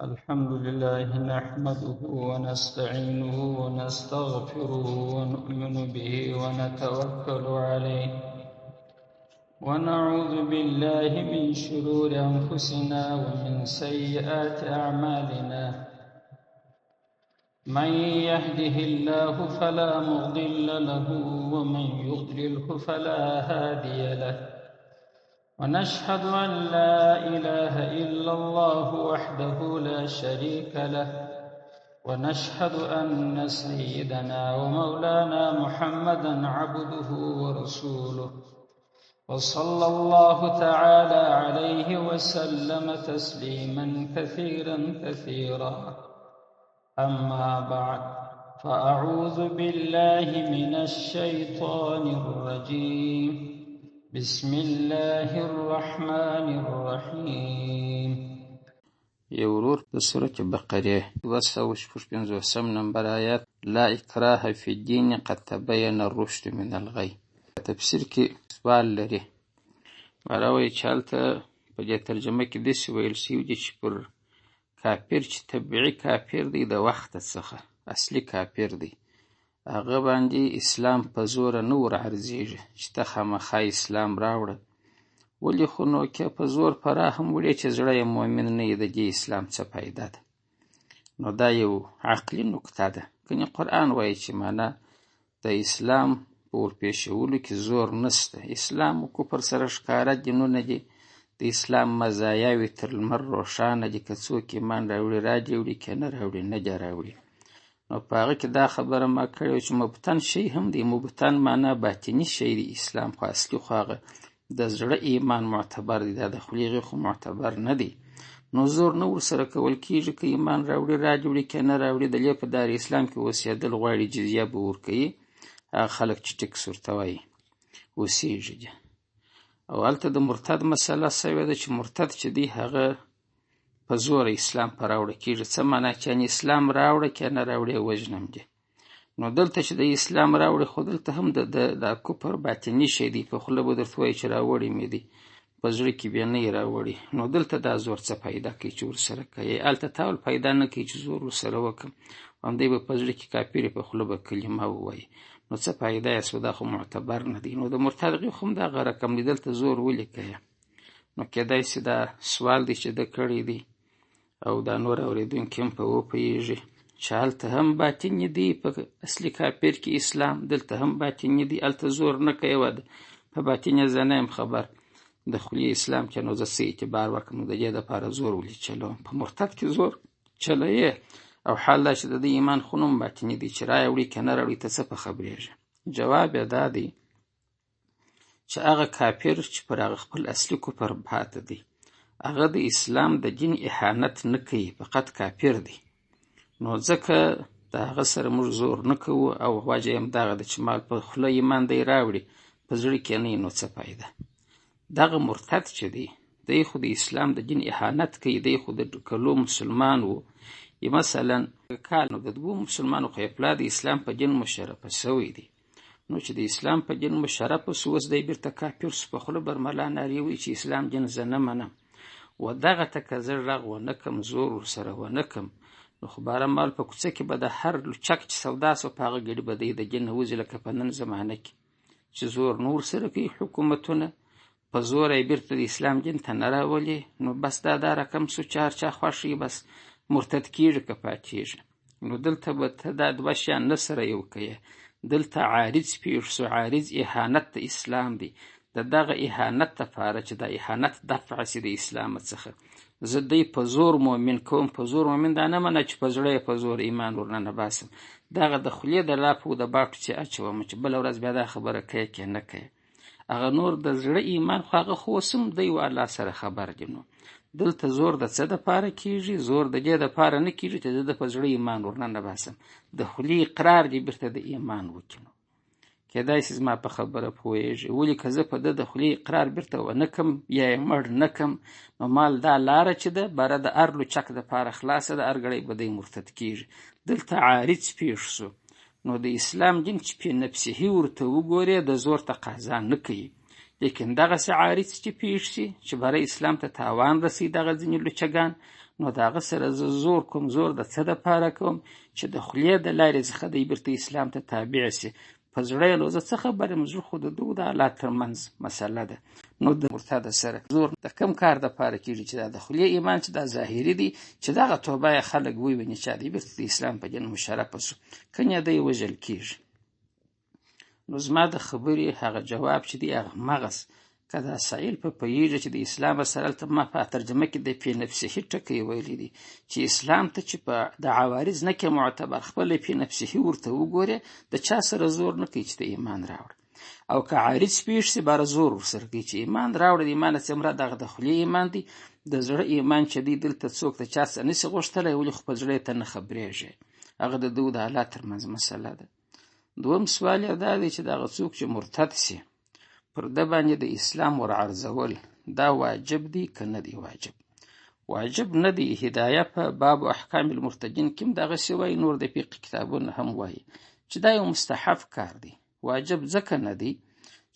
الحمد لله نحمده ونستعينه ونستغفره ونؤمن به ونتوكل عليه ونعوذ بالله من شرور أنفسنا ومن سيئات أعمالنا من يهده الله فلا مضل له ومن يضلله فلا هادي له ونشهد أن لا إله إلا الله وحده لا شريك له ونشهد أن سيدنا ومولانا محمدا عبده ورسوله وصلى الله تعالى عليه وسلم تسليما كثيرا كثيرا أما بعد فأعوذ بالله من الشيطان الرجيم بسم الله الرحمن الرحيم. یو ورور د سورة بقره 256 نمبر آیات لا اکراه فی الدین قد تبین الرشد من الغی. تفسیر کې سوال لري وراوی چې هلته په دې ترجمه کې داسې ویل شوي دي چې پر کافر چې طبیعي کافر دی د وخت څخه اصلي کافر دی هغه باندې اسلام په زوره نه ور عرضیږي چې ته خامخا اسلام راوړه ولی خو نو که په زور پرا هم وړي چې زړه یې مؤمن نه وي د دې اسلام څه فایده ده. نو دا یو عقلي نکته ده. کنې قرآن وایي چې معنا د اسلام په ورپېښولو کې زور نشته. اسلام و کفر سره ښکاره دینونه دي. د اسلام مزایاوې تر لمر روښانه دي. که څوک ایمان راوړي رادې وړي که نه راوړي نه دې راوړي. نو په هغه کې دا خبره ما کړې وه چې مبتن شی هم دی. مبتن معنا باطني شی دی. اسلام خو اصلي خو هغه د زړه ایمان معتبر دی. دا د خولې خو معتبر نه دی. نو زور نه ورسره کول کېږي. که ایمان راوړي رادې وړي که نه راوړي د دې په دار اسلام کې اوسېدل غواړي جزیه به ورکوي. هغه خلک چې ټکس ورته وایي اوسېږي دي. او هلته د مرتد مسله سوې ده چې مرتد چې دی هغه په زور اسلام په راوړه کېږي. څه معنا چې اسلام راوړه که نه راوړي وژنم دي. نو دلته چې د اسلام راوړي خو دلته هم د کفر باطني شی دی. په خوله به درته وایي چې راوړی مې دی په زړه کې بیا نه یې راوړي. نو دلته دا زور څه پیدا کوي چې ورسره کوي. هلته تاول پیدا نه کوي چې زور ورسره وکړم همدی به په زړه کې کافر په خوله به کلمه ووایي. نو څه پیدا یې سو دا خو معتبر نه دی. نو د مرتد خو هم دغه رقم دی. دلته زور ولې کوي. نو کېدای شي دا سوال دی چې ده کړی دی او دا نور اورېدونکي هم په وپوهېږي چې هلته هم باطني دی په اصلي کافر کې اسلام. دلته هم باطني دی. هلته زور نه کوي. په باطني زه نه یم خبر د خولي اسلام کې. نو زه څه اعتبار وکړم. نو د دې دپاره زور ولې چلوم. په مرتد کې زور چلوي او حال دا چې د دې ایمان خو نوم باطني دی چې رایه وړي که نه راوړي ته څه په خبرېږي. جواب یې دا دی چې هغه کافر چې پر هغه خپل اصلي کفر پاته دی هغه د اسلام د دین اهانت نه کوي. فقط کافر دی. نو ځکه د هغه سره موږ زور نه کوو او وجه یې همدغه ده چې مال په خوله ایمان دی راوړي په زړه کې نه نو څه فایده. دغه مرتد چې دی دی خو د اسلام د دین اهانت کوي. دی خو د کلو مسلمان و مثلا کال نو د 2 مسلمانو خو یې پلا د اسلام په دین مشرفه سوی دی. نو چې د اسلام په دین مشرفه سو اوس دی بیرته کافر سو. په خوله برملا نارې وایي چې اسلام دین زه نه منم و دغه ته که زه غږ ونه کړم زور ورسره ونه کړم نو خو بهرمحال په کوڅه کې به د هر لوچک چې سودا سو په هغه ګړي به دی د دین نه وځي. لکه په نن زمانه کې چې زور نه ورسره کوي حکومتونه په زور یې بیرته د اسلام دین ته نه راولي. نو بس دا رقم سو چې هر چا خوښ وي بس مرتد کېږي که پاتېږي. نو دلته به ته دا دوه شیان نه سره یو کوې. دلته عارض پېښ سو. عارض اهانت د اسلام دی. د دغه اهانت دپاره چې دا اهانت دفع سي د اسلام څخه زه دی په زور مؤمن کوم. په زور مؤمن دا نه منه چې په زړه یې په زور ایمان ورننه باسم. دغه د خولې د لاپو د باټو چې اچوم چې بله ورځ بیا دا خبره کوي که نه کوي. هغه نور د زړه ایمان خو هغه خو اوس هم دی و الله سره خبر دی. نو دلته زور د څه دپاره کېږي. زور د دې دپاره نه کېږي چې زه د په زړه ایمان ورننه باسم. د خولې اقرار دی بیرته د ایمان وکړي. نو کېدای شي زما په خبره پوهېږي. ولې که زه په د خولې اقرار بیرته ونه کړم یا یې مړ نه کړم نو مال دا لاره چې ده بره د هر لوچک دپاره خلاصه ده. هر ګړی به دی مرتد کېږي. دلته عارض پېښ سو. نو د اسلام دین چې په نفسهي ورته وګورې د زور تقاضا نه کوي. لیکن دغسې عارض چې پېښ شي چې برای اسلام ته تاوان رسي دغه ځینې لوچګان نو د هغه سره زه زور کوم. زور د څه دپاره کوم؟ چې د خولې د لارې څخه دی بیرته اسلام ته تابع سي. په زړه یې نو زه څه خبر یم؟ زړه خو د دوی د الله ترمنځ مسله ده. نو د مرتد سره زور د کم کار دپاره کېږي؟ چې دا د خولې ایمان چې دا ظاهري دی، چې دغه توبه یې خلک وویني چې دی بیرته د اسلام په دین مشرفه سو، کنې دی وژل کېږي. نو زما د خبرې هغه جواب چې دی هغه مغز که دا سائل په پوهېږي چې د اسلام سره هلته ما په ترجمه کې د فی نفسه ټکی ویلی دی چې اسلام ته چې په د عوارض نه کې معتبر خپله فی نفسه ورته وګورې د چا سره زور نه کوي چې د ایمان راوړه، او که عارض پېښ سي باره زور ورسره کوي چې ایمان راوړه. د ایمان څخه مراد هغه د خولې ایمان دی، د زړه ایمان چې دی دلته څوک د چا څه نسي غوښتلی، ولې خو په زړه یې ته نه خبرېږي. هغه د دوی د الله ترمنځ مسله ده. دویم سوال یې دا دی چې دغه څوک چې مرتد سي پر ده باندې د اسلام ور عرضول دا واجب دی که نه دی واجب؟ واجب نه دی. هدایه په باب احکام المرتدین کې هم دغسې وایي، نور د فقه کتابونه هم وایي چې دا یو مستحب کار دی. واجب ځکه نه دی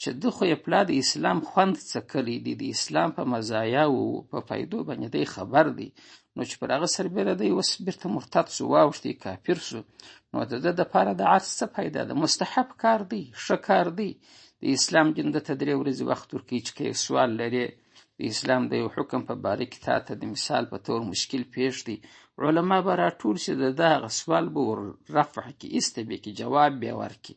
چې ده خو یې پلا د اسلام خوند څکلی دی، د اسلام په مزایاو په فایدو باندې دی خبر دی، نو چې پر هغه سربیره دی اوس بیرته مرتد سو، واوښتی، کافر سو، نو د ده دپاره د عرض څه فایده ده؟ مستحب کار دی، ښه کار دی. د اسلام دین د ته 3 ورځې وخت ورکوي چې که سوال لرې د اسلام د یو حکم په باره کې تا ته د مثال په طور مشکل پیښ دی، علما به راټول شي، د ده هغه سوال به ور رفع کړي، ایسته به کړي، جواب به یې ورکړي.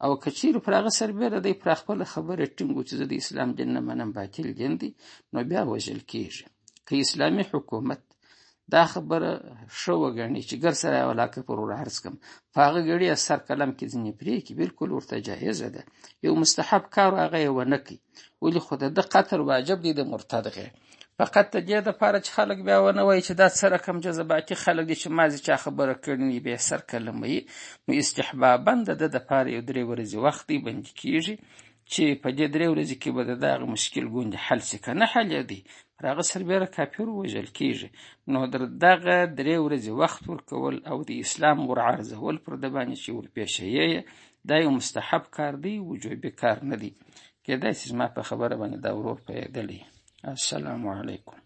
او که چیرې پر هغه سربیره دی پر خپله خبره ټینګ و چې زه د اسلام دین نه منم، باطل دین دی، نو بیا وژل کېږي. که اسلامي حکومت دا خبره ښه وګڼي چې ګر سره یې ولاکه پر ور عرض کړم، په هغه ګړي یې سر قلم کې ځینې پرېږدي، بلکل ورته جایزه ده. یو مستحب کار هغه یې ونه کوي، ولې خو د ده قتل واجب دی د مرتد غیر. فقط د دې دپاره چې خلک بیا ونه وایي چې دا څه رقم جذباتي خلک دي چې مازې چا خبره کړې وي بیا یې سر قلموي. نو استحبابا د ده دپاره یو 3 ورځې وخت دی بندي کېږي چې په دې 3 ورځې کې به د دغه مشکل ګوندې حل سي، که نه حل دی پر هغه سربیره کافر وژل کېږي. نو دغه 3 ورځې وخت ورکول او د اسلام ور عرضول پر ده باندې چې ورپېښیې دا یو مستحب کار دی، وجوبي کار نه دی. کېدای شي زما په خبره باندې دا ورور پوهېدلی. السلام علیکم.